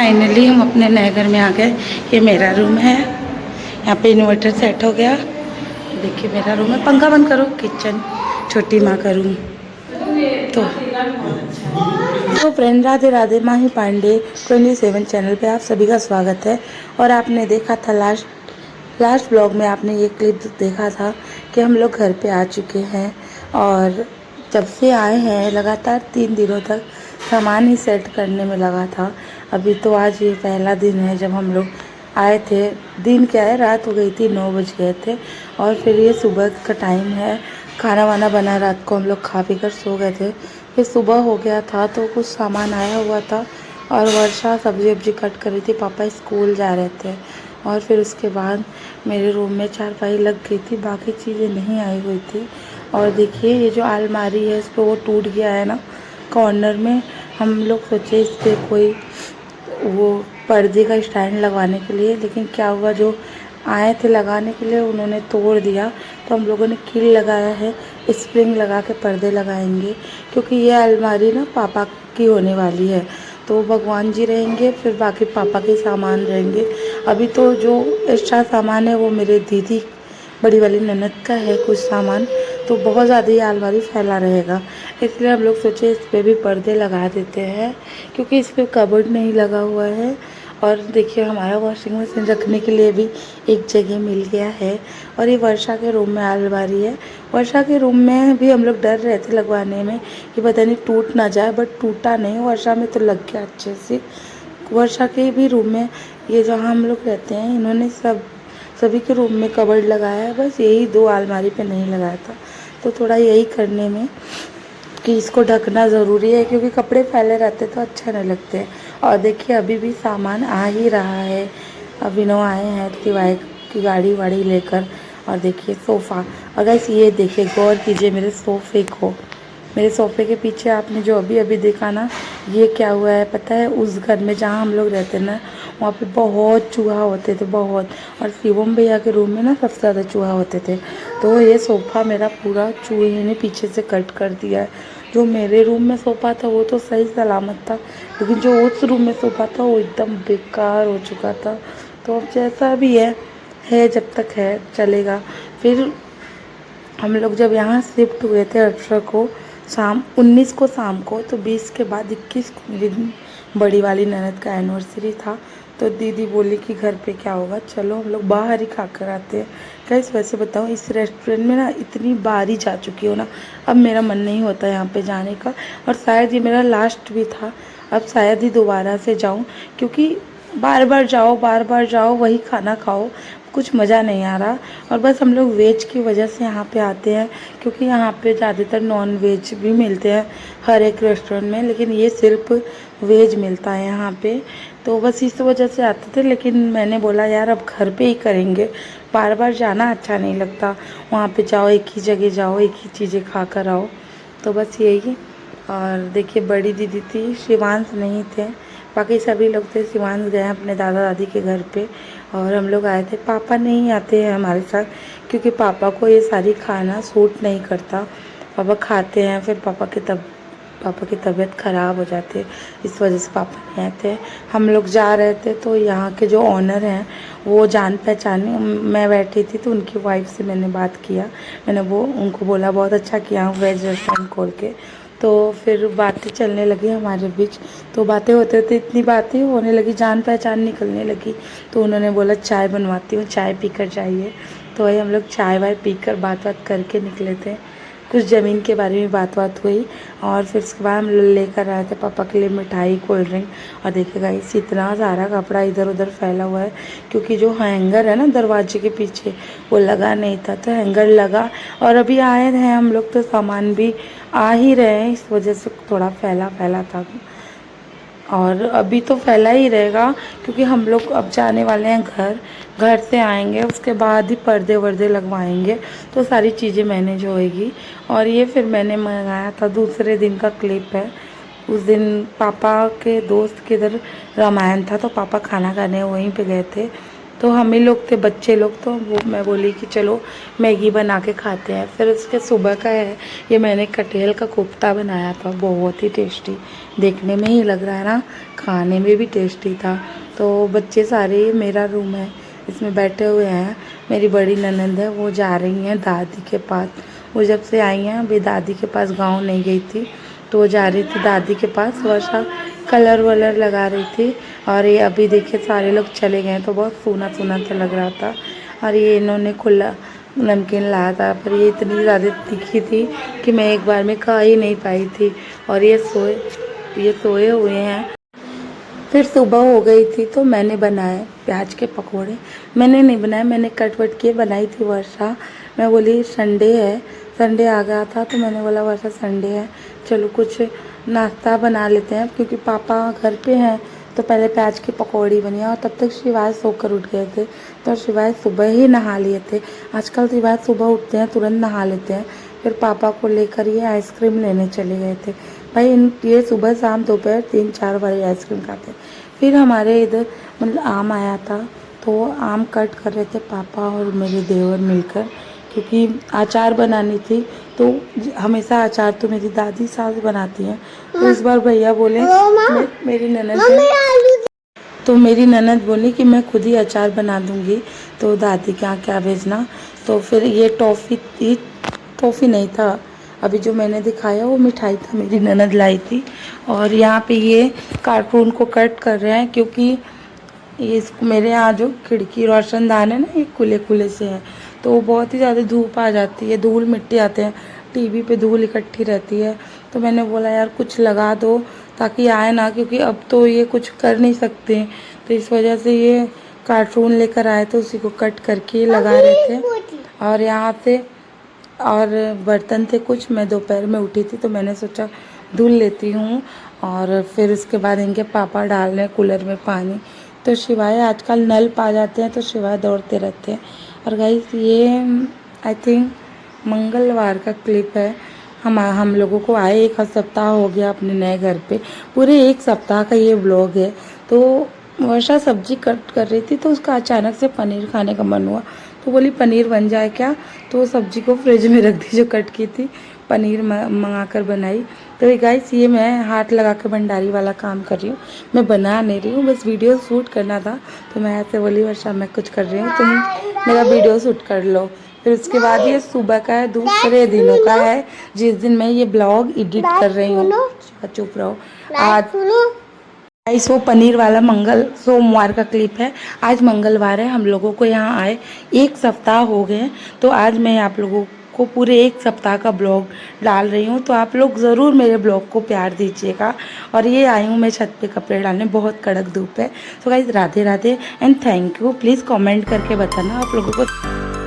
Finally हम अपने नए घर में आ गए। ये मेरा रूम है, यहाँ पे इन्वर्टर सेट हो गया। देखिए मेरा रूम है, पंखा बंद करो। किचन, छोटी माँ का रूम। तो फ्रेंड, राधे राधे। माही पांडे 27 चैनल पे आप सभी का स्वागत है। और आपने देखा था लास्ट ब्लॉग में आपने ये क्लिप देखा था कि हम लोग घर पे आ चुके हैं। और जब से आए हैं लगातार 3 दिनों तक सामान ही सेट करने में लगा था। अभी तो आज ये पहला दिन है जब हम लोग आए थे। दिन क्या है, रात हो गई थी, 9 बज गए थे। और फिर ये सुबह का टाइम है, खाना वाना बना, रात को हम लोग खा पी कर सो गए थे। फिर सुबह हो गया था तो कुछ सामान आया हुआ था और वर्षा सब्जी वब्जी कट कर रही थी, पापा स्कूल जा रहे थे। और फिर उसके बाद मेरे रूम में चारपाई लग गई थी, बाकी चीज़ें नहीं आई हुई थी। और देखिए ये जो अलमारी है इस पर वो टूट गया है ना कॉर्नर में। हम लोग सोचे इस पर कोई वो पर्दे का स्टैंड लगवाने के लिए, लेकिन क्या हुआ, जो आए थे लगाने के लिए उन्होंने तोड़ दिया। तो हम लोगों ने कील लगाया है, स्प्रिंग लगा के पर्दे लगाएंगे। क्योंकि ये अलमारी ना पापा की होने वाली है, तो भगवान जी रहेंगे, फिर बाकी पापा के सामान रहेंगे। अभी तो जो एक्स्ट्रा सामान है वो मेरे दीदी बड़ी वाली ननद का है कुछ सामान, तो बहुत ज़्यादा ये अलमारी फैला रहेगा। इसलिए हम लोग सोचे इस पर भी पर्दे लगा देते हैं, क्योंकि इस पर कबर्ड नहीं लगा हुआ है। और देखिए हमारा वॉशिंग मशीन रखने के लिए भी एक जगह मिल गया है। और ये वर्षा के रूम में अलमारी है। वर्षा के रूम में भी हम लोग डर रहे थे लगवाने में कि पता नहीं टूट ना जाए, बट टूटा नहीं। वर्षा में तो लग गया अच्छे से। वर्षा के भी रूम में, ये जहाँ हम लोग रहते हैं, इन्होंने सभी के रूम में कबर्ड लगाया है, बस यही 2 अलमारी पे नहीं लगाया था। तो थोड़ा यही करने में कि इसको ढकना ज़रूरी है, क्योंकि कपड़े फैले रहते तो अच्छा नहीं लगते। और देखिए अभी भी सामान आ ही रहा है। अभिनव आए हैं तिवाई की गाड़ी वाड़ी लेकर। और देखिए सोफ़ा, अगर ये देखिए गौर कीजिए मेरे सोफ़े को। मेरे सोफ़े के पीछे आपने जो अभी अभी देखा ना, ये क्या हुआ है पता है, उस घर में जहाँ हम लोग रहते ना, वहाँ पे बहुत चूहा होते थे, बहुत। और शिवम भैया के रूम में ना सबसे ज़्यादा चूहा होते थे। तो ये सोफ़ा मेरा पूरा चूहे ने पीछे से कट कर दिया है। जो मेरे रूम में सोफ़ा था वो तो सही सलामत था, लेकिन जो उस रूम में सोफ़ा था वो एकदम बेकार हो चुका था। तो अब जैसा भी है जब तक है चलेगा। फिर हम लोग जब यहाँ शिफ्ट हुए थे 18 को शाम, 19 को शाम को, तो 20 के बाद 21 को मेरी बड़ी वाली ननद का एनिवर्सरी था। तो दीदी बोली कि घर पे क्या होगा, चलो हम लोग बाहर ही खा कर आते हैं। कैसे वैसे बताओ, इस रेस्टोरेंट में ना इतनी बार ही जा चुकी हो ना, अब मेरा मन नहीं होता यहाँ पे जाने का। और शायद ये मेरा लास्ट भी था, अब शायद ही दोबारा से जाऊँ, क्योंकि बार बार जाओ वही खाना खाओ, कुछ मज़ा नहीं आ रहा। और बस हम लोग वेज की वजह से यहाँ पे आते हैं, क्योंकि यहाँ पे ज़्यादातर नॉन वेज भी मिलते हैं हर एक रेस्टोरेंट में, लेकिन ये सिर्फ वेज मिलता है यहाँ पे। तो बस इस वजह से आते थे, लेकिन मैंने बोला यार अब घर पे ही करेंगे, बार बार जाना अच्छा नहीं लगता। वहाँ पे जाओ, एक ही जगह जाओ, एक ही चीज़ें खा कर आओ। तो बस यही। और देखिए बड़ी दीदी थी, शिवांश नहीं थे, बाकी सभी लोग थे। शिवांश गए अपने दादा दादी के घर पे, और हम लोग आए थे। पापा नहीं आते हैं हमारे साथ, क्योंकि पापा को ये सारी खाना सूट नहीं करता। पापा खाते हैं, फिर पापा की तबीयत ख़राब हो जाती है, इस वजह से पापा नहीं आते। हम लोग जा रहे थे तो यहाँ के जो ऑनर हैं वो जान पहचाने, मैं बैठी थी तो उनकी वाइफ से मैंने बात किया। मैंने वो उनको बोला बहुत अच्छा किया वेज रेस्टोरेंट खोल के। तो फिर बातें चलने लगी हमारे बीच। तो बातें होते होते इतनी बातें होने लगी, जान पहचान निकलने लगी। तो उन्होंने बोला चाय बनवाती हूँ, चाय पीकर जाइए। तो वही हम लोग चाय वाय पीकर बात करके निकले थे। कुछ ज़मीन के बारे में बात हुई। और फिर उसके बाद हम लेकर आए थे पापा के लिए मिठाई, कोल्ड ड्रिंक। और देखिएगा इस इतना सारा कपड़ा इधर उधर फैला हुआ है, क्योंकि जो हैंगर है ना दरवाजे के पीछे वो लगा नहीं था, तो हैंगर लगा। और अभी आए हैं हम लोग तो सामान भी आ ही रहे हैं, इस वजह से थोड़ा फैला था। और अभी तो फैला ही रहेगा, क्योंकि हम लोग अब जाने वाले हैं घर से आएंगे उसके बाद ही पर्दे वर्दे लगवाएंगे, तो सारी चीज़ें मैनेज होएगी। और ये फिर मैंने मंगाया था, दूसरे दिन का क्लिप है। उस दिन पापा के दोस्त के इधर रामायण था, तो पापा खाना खाने वहीं पे गए थे। तो हम ही लोग थे, बच्चे लोग, तो वो मैं बोली कि चलो मैगी बना के खाते हैं। फिर उसके सुबह का है, ये मैंने कटहल का कोफ्ता बनाया था, बहुत ही टेस्टी, देखने में ही लग रहा है ना, खाने में भी टेस्टी था। तो बच्चे सारे, मेरा रूम है, इसमें बैठे हुए हैं। मेरी बड़ी ननंद है, वो जा रही हैं दादी के पास। वो जब से आई हैं अभी दादी के पास, गांव नहीं गई थी, तो वो जा रही थी दादी के पास, वर्षा कलर वलर लगा रही थी। और ये अभी देखिए सारे लोग चले गए, तो बहुत सूना सूना सा लग रहा था। और ये इन्होंने खुला नमकीन लाया था, पर ये इतनी ज़्यादा तीखी थी कि मैं एक बार में खा ही नहीं पाई थी। और ये सोए हुए हैं। फिर सुबह हो गई थी तो मैंने बनाए प्याज के पकोड़े। मैंने नहीं बनाए, मैंने कट वट के बनाई थी वर्षा। मैं बोली संडे है, संडे आ गया था तो मैंने बोला वर्षा संडे है, चलो कुछ नाश्ता बना लेते हैं, क्योंकि पापा घर पे हैं। तो पहले प्याज की पकौड़ी बनी, और तब तक शिवाय सोकर उठ गए थे, तो शिवाय सुबह ही नहा लिए थे। आजकल शिवाय सुबह उठते हैं तुरंत नहा लेते हैं। फिर पापा को लेकर ये आइसक्रीम लेने चले गए थे। भाई ये सुबह शाम दोपहर 3-4 बार आइसक्रीम खाते। फिर हमारे इधर मतलब आम आया था, तो आम कट कर रहे थे पापा और मेरे देवर मिलकर, क्योंकि अचार बनानी थी। तो हमेशा अचार तो मेरी दादी सास बनाती हैं, तो इस बार भैया बोले, मेरी ननद है, तो मेरी ननद बोली कि मैं खुद ही अचार बना दूंगी, तो दादी के यहाँ क्या भेजना। तो फिर ये टॉफ़ी नहीं था, अभी जो मैंने दिखाया वो मिठाई था, मेरी ननद लाई थी। और यहाँ पे ये कार्टून को कट कर रहे हैं, क्योंकि ये इसको मेरे यहाँ जो खिड़की रोशनदान है ना, ये खुले खुले से है, तो बहुत ही ज़्यादा धूप आ जाती है, धूल मिट्टी आते हैं, टीवी पे धूल इकट्ठी रहती है। तो मैंने बोला यार कुछ लगा दो ताकि आए ना, क्योंकि अब तो ये कुछ कर नहीं सकते, तो इस वजह से ये कार्टून लेकर आए, तो उसी को कट करके लगा रहे थे। और यहाँ से और बर्तन थे कुछ, मैं दोपहर में उठी थी तो मैंने सोचा धुल लेती हूँ। और फिर उसके बाद इनके पापा डाल रहे हैं कूलर में पानी, तो शिवाय आजकल नल पा जाते हैं तो शिवाय दौड़ते रहते हैं। और गाइस ये आई थिंक मंगलवार का क्लिप है। हम लोगों को आए 1 सप्ताह हो गया अपने नए घर पे, पूरे 1 सप्ताह का ये व्लॉग है। तो वर्षा सब्जी कट कर रही थी, तो उसका अचानक से पनीर खाने का मन हुआ, तो बोली पनीर बन जाए क्या, तो सब्जी को फ्रिज में रख दी जो कट की थी, पनीर मंगा कर बनाई। तो गाइस ये मैं हाथ लगा के भंडारी वाला काम कर रही हूँ, मैं बना नहीं रही हूँ, बस वीडियो शूट करना था। तो मैं ऐसे बोली वर्षा मैं कुछ कर रही हूँ, तुम मेरा वीडियो शूट कर लो। फिर उसके बाद ये सुबह का है, दूसरे दिनों का है, जिस दिन मैं ये ब्लॉग एडिट कर रही हूँ। चुप रहो। आज वो पनीर वाला सोमवार का क्लिप है। आज मंगलवार है, हम लोगों को यहाँ आए 1 सप्ताह हो गए, तो आज मैं आप लोगों को पूरे 1 सप्ताह का ब्लॉग डाल रही हूँ। तो आप लोग ज़रूर मेरे ब्लॉग को प्यार दीजिएगा। और ये आई हूँ मैं छत पे कपड़े डालने, बहुत कड़क धूप है। तो guys Radhe Radhe and thank you. Please comment करके बताना आप लोगों को